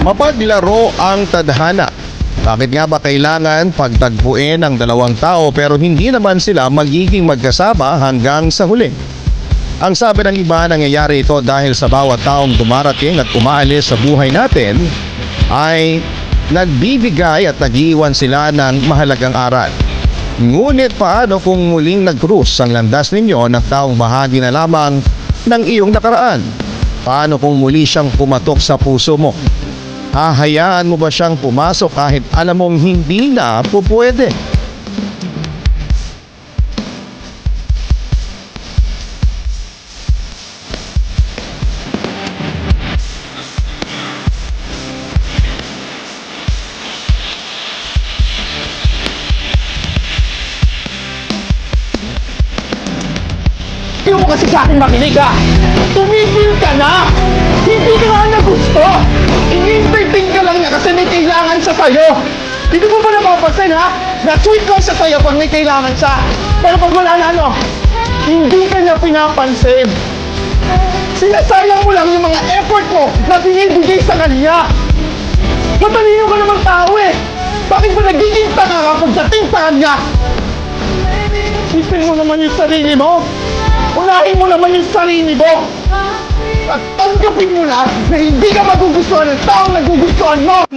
Mapaglaro ang tadhana. Bakit nga ba kailangan pagtagpuin ang dalawang tao pero hindi naman sila magiging magkasama hanggang sa huli? Ang sabi ng iba, nangyayari ito dahil sa bawat taong dumarating at umaalis sa buhay natin ay nagbibigay at nag-iwan sila ng mahalagang aral. Ngunit paano kung muling nag-cruise ang landas ninyo ng taong bahagi na lamang ng iyong nakaraan? Paano kung muli siyang pumatok sa puso mo? Hahayaan mo ba siyang pumasok kahit alam mong hindi na pupwede? Hindi mo kasi sa akin makinig ah! Tumigil ka na! Hindi ka nga na gusto! I-entertain ka lang niya kasi may kailangan siya sa'yo! Hindi mo ba napapansin ha? Na-sweet lang siya sa'yo pag may kailangan siya! Pero pag wala na ano, hindi ka niya pinapansin! Sinasayang mo lang yung mga effort mo na binibigay sa kanya! Matalino ka namang tao eh! Bakit ba nagiging tanga ka pagdating sa kanya? Isipin mo naman yung sarili mo! Unahin mo naman yung sarili mo! At tanggapin mo na hindi ka magugustuhan ng taong nagugustuhan mo!